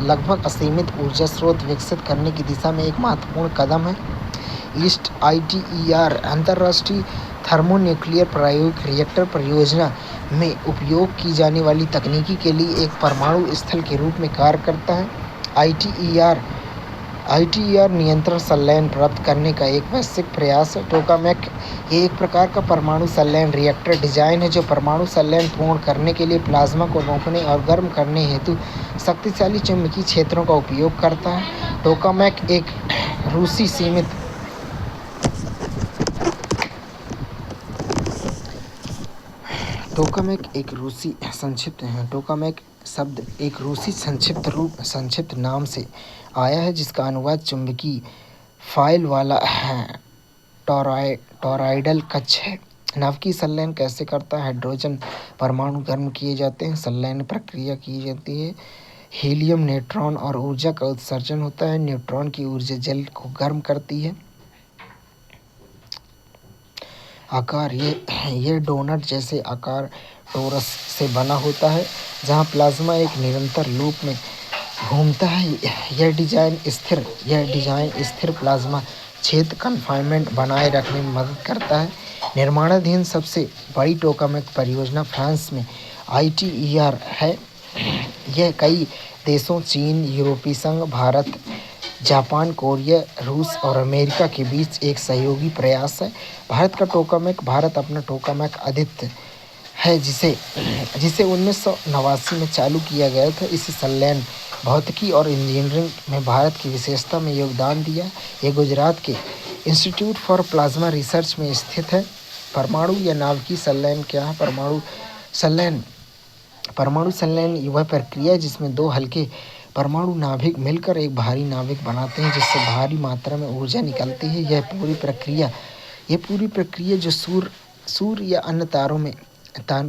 लगभग असीमित ऊर्जा स्रोत विकसित करने की दिशा में एक महत्वपूर्ण कदम है। ईस्ट ITER अंतर्राष्ट्रीय थर्मोन्यूक्लियर प्रायोगिक रिएक्टर परियोजना में उपयोग की जाने वाली तकनीकी के लिए एक परमाणु स्थल के रूप में कार्य करता है। ITER नियंत्रण संलयन प्राप्त करने का एक वैश्विक प्रयास है। टोकामेक ये एक प्रकार का परमाणु संलयन रिएक्टर डिजाइन है जो परमाणु संलयन पूर्ण करने के लिए प्लाज्मा को रोकने और गर्म करने हेतु शक्तिशाली चुंबकीय क्षेत्रों का उपयोग करता है। टोकामेक एक रूसी सीमित टोकामेक एक रूसी टोकामेक शब्द एक रूसी संक्षिप्त नाम से आया है जिसका अनुवाद चुंबकीय फाइल वाला टॉरॉयडल कक्ष है। नाभिकीय संलयन कैसे करता है? हाइड्रोजन परमाणु गर्म किए जाते हैं, संलयन प्रक्रिया की जाती है, हीलियम न्यूट्रॉन और ऊर्जा का उत्सर्जन होता है। न्यूट्रॉन की ऊर्जा जल को गर्म करती है। आकार ये डोनट जैसे आकार टोरस से बना होता है जहां प्लाज्मा एक निरंतर लूप में घूमता है। यह डिजाइन स्थिर प्लाज्मा क्षेत्र कन्फाइनमेंट बनाए रखने में मदद करता है। निर्माणाधीन सबसे बड़ी टोकामेक परियोजना फ्रांस में ITER है। यह कई देशों चीन, यूरोपीय संघ, भारत, जापान, कोरिया, रूस और अमेरिका के बीच एक सहयोगी प्रयास है। भारत अपना टोकामेक आदित्य है जिसे 1989 में चालू किया गया था। इस संलयन भौतिकी और इंजीनियरिंग में भारत की विशेषता में योगदान दिया। यह गुजरात के इंस्टीट्यूट फॉर प्लाज्मा रिसर्च में स्थित है। परमाणु या नाभिकीय संलयन क्या है? परमाणु संलयन वह प्रक्रिया है जिसमें दो हल्के परमाणु नाभिक मिलकर एक भारी नाभिक बनाते हैं जिससे भारी मात्रा में ऊर्जा निकलती है। यह पूरी प्रक्रिया जो सूर्य या अन्य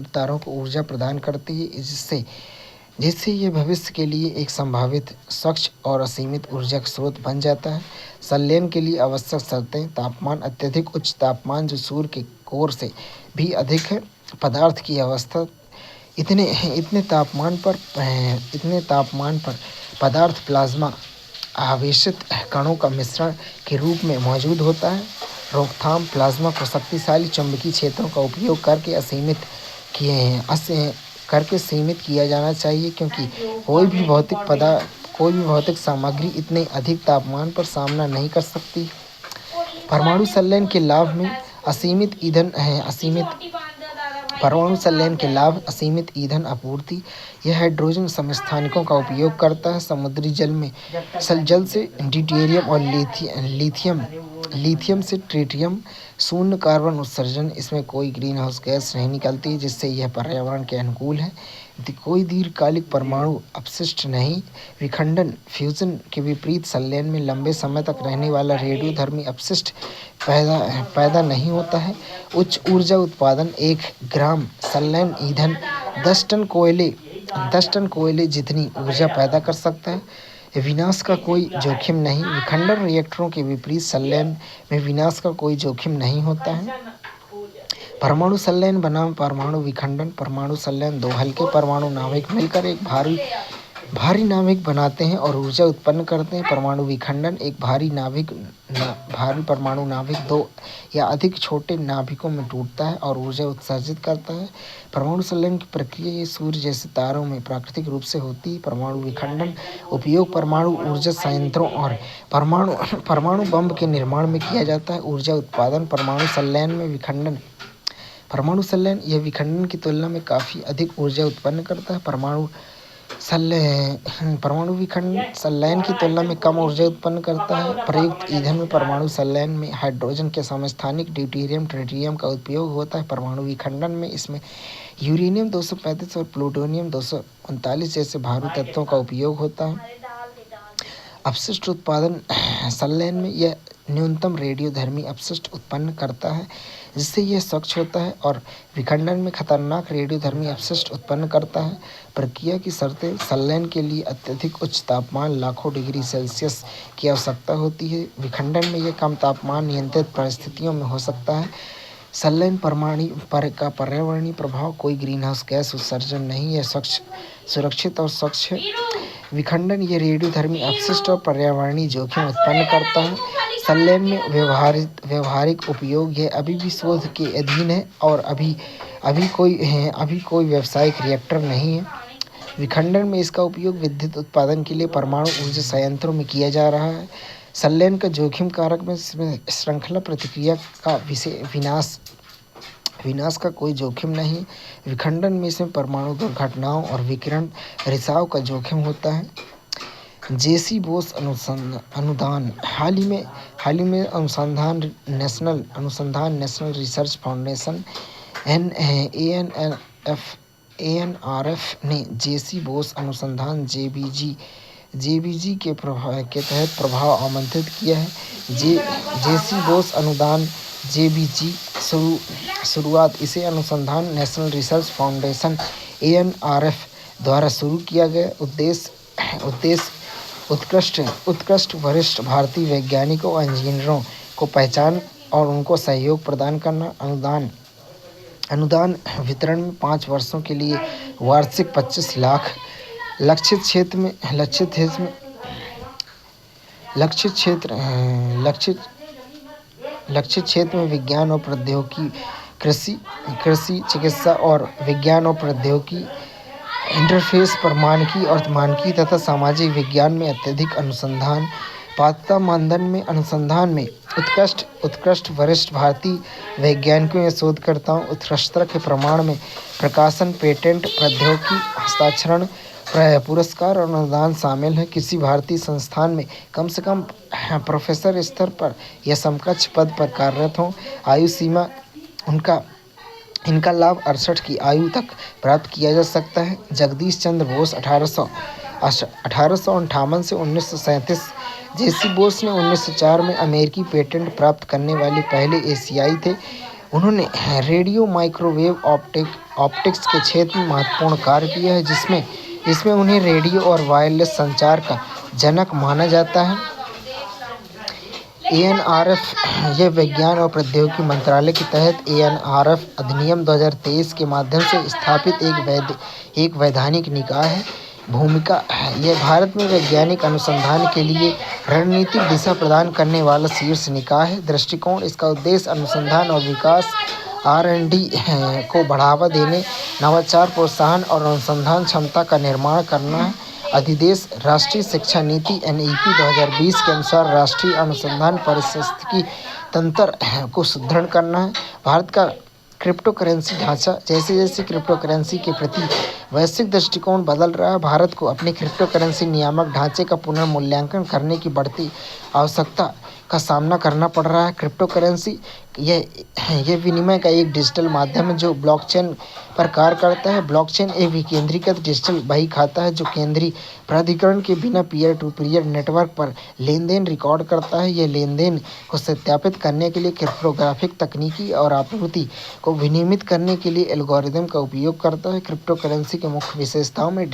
तारों को ऊर्जा प्रदान करती है जिससे यह भविष्य के लिए एक संभावित स्वच्छ और असीमित ऊर्जा का स्रोत बन जाता है। संलयन के लिए आवश्यक शर्तें: तापमान, अत्यधिक उच्च तापमान जो सूर्य के कोर से भी अधिक है। पदार्थ की अवस्था: इतने तापमान पर पदार्थ प्लाज्मा आवेशित कणों का मिश्रण के रूप में मौजूद होता है। रोकथाम: प्लाज्मा को शक्तिशाली चुंबकीय क्षेत्रों का उपयोग करके सीमित किया जाना चाहिए क्योंकि कोई भी भौतिक सामग्री इतने अधिक तापमान पर सामना नहीं कर सकती। परमाणु संलयन के लाभ में असीमित ईंधन आपूर्ति। यह हाइड्रोजन समस्थानिकों का उपयोग करता है। समुद्री जल से ड्यूटेरियम और लिथियम से ट्रिटियम। शून्य कार्बन उत्सर्जन: इसमें कोई ग्रीन हाउस गैस नहीं निकलती जिससे यह पर्यावरण के अनुकूल है। कोई दीर्घकालिक परमाणु अपशिष्ट नहीं। विखंडन: फ्यूजन के विपरीत संलयन में लंबे समय तक रहने वाला रेडियोधर्मी अपशिष्ट पैदा नहीं होता है। उच्च ऊर्जा उत्पादन: 1 ग्राम संलयन ईंधन 10 टन कोयले जितनी ऊर्जा पैदा कर सकता है। विनाश का कोई जोखिम नहीं। विखंडन रिएक्टरों के विपरीत संलयन में विनाश का कोई जोखिम नहीं होता है। परमाणु संलयन बनाम परमाणु विखंडन। परमाणु संलयन दो हल्के परमाणु नाभिक मिलकर एक भारी नाभिक बनाते हैं और ऊर्जा उत्पन्न करते हैं। परमाणु विखंडन एक भारी परमाणु नाभिक दो या अधिक छोटे नाभिकों में टूटता है और ऊर्जा उत्सर्जित करता है। परमाणु संलयन की प्रक्रिया ये सूर्य जैसे तारों में प्राकृतिक रूप से होती है। परमाणु विखंडन उपयोग परमाणु ऊर्जा संयंत्रों और परमाणु बम के निर्माण में किया जाता है। ऊर्जा उत्पादन: परमाणु संलयन यह विखंडन की तुलना में काफ़ी अधिक ऊर्जा उत्पन्न करता है। परमाणु विखंडन संलयन की तुलना में कम ऊर्जा उत्पन्न करता है। प्रयुक्त ईंधन में परमाणु संलयन में हाइड्रोजन के समस्थानिक ड्यूटेरियम ट्रिटियम का उपयोग होता है। परमाणु विखंडन में इसमें यूरेनियम 235 और प्लूटोनियम 239 जैसे भारी तत्वों का उपयोग होता है। अपशिष्ट उत्पादन: संलयन में यह न्यूनतम रेडियोधर्मी अपशिष्ट उत्पन्न करता है जिससे यह स्वच्छ होता है और विखंडन में खतरनाक रेडियोधर्मी अपशिष्ट उत्पन्न करता है। प्रक्रिया की शर्तें: संलयन के लिए अत्यधिक उच्च तापमान लाखों डिग्री सेल्सियस की आवश्यकता होती है। विखंडन में यह कम तापमान नियंत्रित परिस्थितियों में हो सकता है। संलयन का पर्यावरणीय प्रभाव: कोई ग्रीनहाउस गैस उत्सर्जन नहीं। यह सुरक्षित और स्वच्छ है। विखंडन ये रेडियोधर्मी अपशिष्ट और पर्यावरणीय जोखिम उत्पन्न करता है। संलयन में व्यवहारिक उपयोग यह अभी भी शोध के अधीन है और अभी कोई व्यावसायिक रिएक्टर नहीं है। विखंडन में इसका उपयोग विद्युत उत्पादन के लिए परमाणु ऊर्जा संयंत्रों में किया जा रहा है। संलयन का जोखिम कारक में श्रृंखला प्रतिक्रिया का विनाश का कोई जोखिम नहीं। विखंडन में इसमें परमाणु दुर्घटनाओं और विकिरण रिसाव का जोखिम होता है। जेसी बोस अनुदान हाल ही में नेशनल रिसर्च फाउंडेशन ANRF ने जेसी बोस अनुसंधान जेबीजी के तहत प्रभाव आमंत्रित किया है। जेसी बोस अनुदान जेबीजी शुरुआत इसे अनुसंधान नेशनल रिसर्च फाउंडेशन ANRF द्वारा शुरू किया गया। उद्देश्य उत्कृष्ट वरिष्ठ भारतीय वैज्ञानिकों और इंजीनियरों को पहचान और उनको सहयोग प्रदान करना। अनुदान वितरण में 5 वर्षों के लिए वार्षिक 25 लाख लक्षित क्षेत्र में विज्ञान और प्रौद्योगिकी, कृषि, चिकित्सा और विज्ञान और प्रौद्योगिकी, इंटरफेस पर मानकी तथा सामाजिक विज्ञान में अत्यधिक अनुसंधान। पात्रता मानदंड में अनुसंधान में उत्कृष्ट वरिष्ठ भारतीय वैज्ञानिकों या शोधकर्ताओं, उत्कृष्टता के प्रमाण में प्रकाशन, पेटेंट, प्रौद्योगिकी हस्तांतरण, पुरस्कार और अनुदान शामिल है। किसी भारतीय संस्थान में कम से कम प्रोफेसर स्तर पर या समकक्ष पद पर कार्यरत हों। आयु सीमा इनका लाभ 68 की आयु तक प्राप्त किया जा सकता है। जगदीश चंद्र बोस 1858 से 1937। जेसी बोस ने 1904 में अमेरिकी पेटेंट प्राप्त करने वाले पहले एशियाई थे। उन्होंने रेडियो माइक्रोवेव ऑप्टिक्स के क्षेत्र में महत्वपूर्ण कार्य किया है, जिसमें उन्हें रेडियो और वायरलेस संचार का जनक माना जाता है। ANRF यह विज्ञान और प्रौद्योगिकी मंत्रालय के तहत ANRF अधिनियम 2023 के माध्यम से स्थापित एक वैधानिक निकाय है। भूमिका यह भारत में वैज्ञानिक अनुसंधान के लिए रणनीतिक दिशा प्रदान करने वाला शीर्ष निकाय है। दृष्टिकोण इसका उद्देश्य अनुसंधान और विकास R&D को बढ़ावा देने, नवाचार प्रोत्साहन और अनुसंधान क्षमता का निर्माण करना है। अधिदेश राष्ट्रीय शिक्षा नीति NEP 2020 के अनुसार राष्ट्रीय अनुसंधान पारिस्थितिकी तंत्र को सुदृढ़ करना है। भारत का क्रिप्टो करेंसी ढांचा जैसे क्रिप्टो करेंसी के प्रति वैश्विक दृष्टिकोण बदल रहा है, भारत को अपने क्रिप्टो करेंसी नियामक ढांचे का पुनर्मूल्यांकन करने की बढ़ती आवश्यकता का सामना करना पड़ रहा है। क्रिप्टो करेंसी यह विनिमय का एक डिजिटल माध्यम है जो ब्लॉकचेन पर कार्य करता है। ब्लॉकचेन एक विकेंद्रीकृत डिजिटल बही खाता है जो केंद्रीय प्राधिकरण के बिना पीयर टू पीयर नेटवर्क पर लेनदेन रिकॉर्ड करता है। यह लेनदेन को सत्यापित करने के लिए क्रिप्टोग्राफिक तकनीकी और आपूर्ति को विनियमित करने के लिए एल्गोरिदम का उपयोग करता है। क्रिप्टो करेंसी के मुख्य विशेषताओं में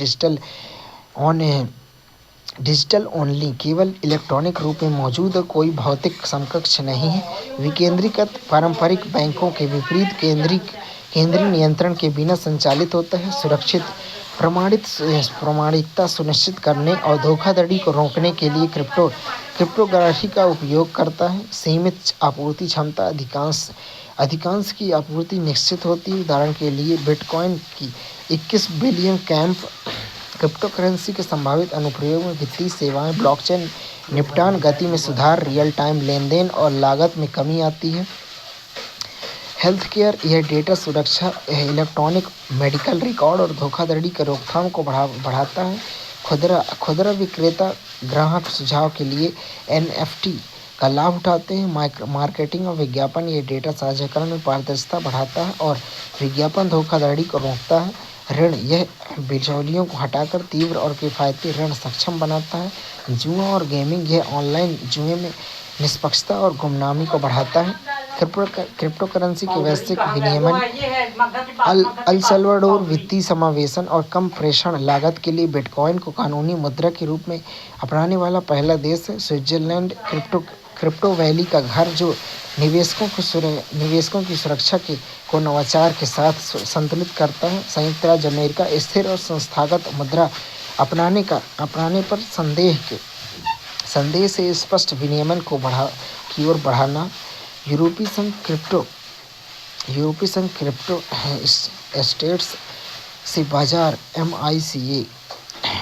डिजिटल ओनली, केवल इलेक्ट्रॉनिक रूप में मौजूद और कोई भौतिक समकक्ष नहीं है। विकेंद्रीकृत, पारंपरिक बैंकों के विपरीत केंद्रीय नियंत्रण के बिना संचालित होता है। सुरक्षित, प्रामाणिकता सुनिश्चित करने और धोखाधड़ी को रोकने के लिए क्रिप्टोग्राफी का उपयोग करता है। सीमित आपूर्ति क्षमता, अधिकांश की आपूर्ति निश्चित होती है। उदाहरण के लिए बिटकॉइन की 21 बिलियन कैप। क्रिप्टो करेंसी के संभावित अनुप्रयोग में वित्तीय सेवाएं, ब्लॉकचेन निपटान, गति में सुधार, रियल टाइम लेनदेन और लागत में कमी आती है। हेल्थ केयर यह डेटा सुरक्षा, इलेक्ट्रॉनिक मेडिकल रिकॉर्ड और धोखाधड़ी के रोकथाम को बढ़ाता है। खुदरा विक्रेता ग्राहक सुझाव के लिए NFT का लाभ उठाते हैं। मार्केटिंग और विज्ञापन यह डेटा साझाकरण में पारदर्शिता बढ़ाता है और विज्ञापन धोखाधड़ी को रोकता है। ऋण यह बिचौलियों को हटाकर तीव्र और किफायती ऋण सक्षम बनाता है। जुआ और गेमिंग यह ऑनलाइन जुए में निष्पक्षता और गुमनामी को बढ़ाता है। क्रिप्टो करेंसी के वैश्विक विनियमन, अल सल्वाडोर वित्तीय समावेशन और कम प्रेषण लागत के लिए बिटकॉइन को कानूनी मुद्रा के रूप में अपनाने वाला पहला देश है। स्विट्जरलैंड क्रिप्टो वैली का घर जो निवेशकों की सुरक्षा को नवाचार के साथ संतुलित करता है। संयुक्त राज्य अमेरिका स्थिर और संस्थागत मुद्रा अपनाने पर संदेह से स्पष्ट विनियमन को की ओर बढ़ाना। यूरोपीय संघ क्रिप्टो एस्टेट्स से बाजार (MiCA)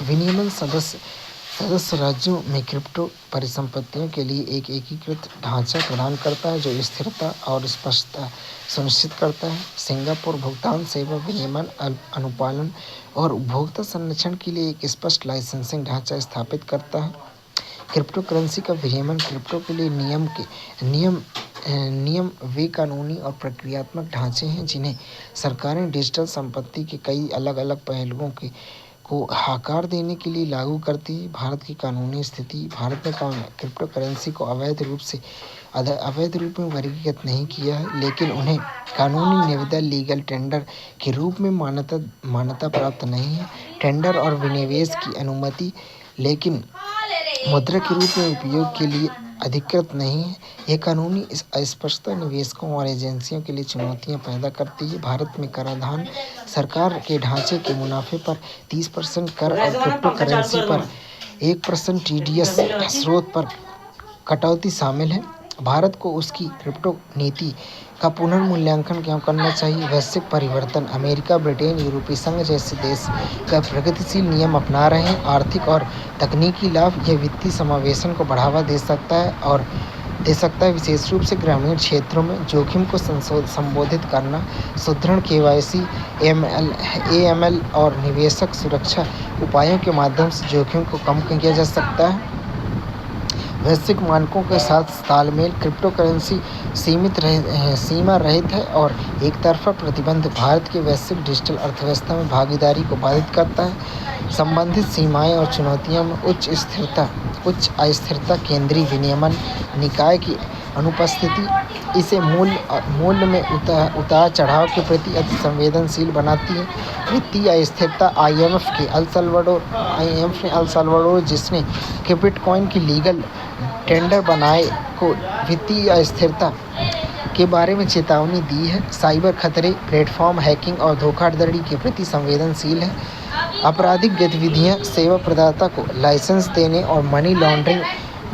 विनियमन सदस्य राज्यों में क्रिप्टो परिसंपत्तियों के लिए एक एकीकृत ढांचा प्रदान करता है जो स्थिरता और स्पष्टता सुनिश्चित करता है। सिंगापुर भुगतान सेवा विनियमन, अनुपालन और उपभोक्ता संरक्षण के लिए एक स्पष्ट लाइसेंसिंग ढांचा स्थापित करता है। क्रिप्टो करेंसी का विनियमन करने के लिए नियम वे कानूनी और प्रक्रियात्मक ढांचे हैं जिन्हें सरकारें डिजिटल संपत्ति के कई अलग-अलग पहलुओं को आकार देने के लिए लागू करती है। भारत की कानूनी स्थिति। भारत ने क्रिप्टो करेंसी को अवैध रूप में वर्गीकृत नहीं किया है, लेकिन उन्हें कानूनी निविदा लीगल टेंडर के रूप में मान्यता प्राप्त नहीं है। टेंडर और विनिवेश की अनुमति, लेकिन मुद्रा के रूप में उपयोग के लिए अधिकृत नहीं है। यह कानूनी अस्पष्टता निवेशकों और एजेंसियों के लिए चुनौतियां पैदा करती है। भारत में कराधान सरकार के ढांचे के मुनाफे पर 30% कर और क्रिप्टो करेंसी पर 1% TDS स्रोत पर कटौती शामिल है। भारत को उसकी क्रिप्टो नीति का पुनर्मूल्यांकन क्यों करना चाहिए? वैश्विक परिवर्तन। अमेरिका, ब्रिटेन, यूरोपीय संघ जैसे देश का प्रगतिशील नियम अपना रहे हैं। आर्थिक और तकनीकी लाभ। यह वित्तीय समावेशन को बढ़ावा दे सकता है, विशेष रूप से ग्रामीण क्षेत्रों में। जोखिम को संबोधित करना। सुदृढ़ KYC, AML और निवेशक सुरक्षा उपायों के माध्यम से जोखिम को कम किया जा सकता है। वैश्विक मानकों के साथ तालमेल। क्रिप्टो करेंसी सीमा रहित है और एक तरफा प्रतिबंध भारत के वैश्विक डिजिटल अर्थव्यवस्था में भागीदारी को बाधित करता है। संबंधित सीमाएं और चुनौतियों में उच्च अस्थिरता, केंद्रीय विनियमन निकाय की अनुपस्थिति इसे मूल्य में उतार चढ़ाव के प्रति अति संवेदनशील बनाती है। वित्तीय अस्थिरता। IMF ने अल साल्वाडोर, जिसने बिटकॉइन की लीगल टेंडर बनाए, को वित्तीय अस्थिरता के बारे में चेतावनी दी है। साइबर खतरे, प्लेटफॉर्म हैकिंग और धोखाधड़ी के प्रति संवेदनशील है। आपराधिक गतिविधियां, सेवा प्रदाता को लाइसेंस देने और मनी लॉन्ड्रिंग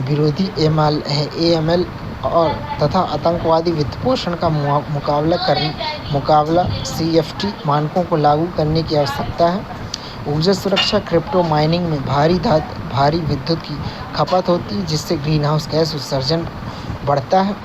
विरोधी AML तथा आतंकवादी वित्तपोषण का मुकाबला CFT मानकों को लागू करने की आवश्यकता है। ऊर्जा सुरक्षा। क्रिप्टो माइनिंग में भारी विद्युत की खपत होती है, जिससे ग्रीनहाउस गैस उत्सर्जन बढ़ता है।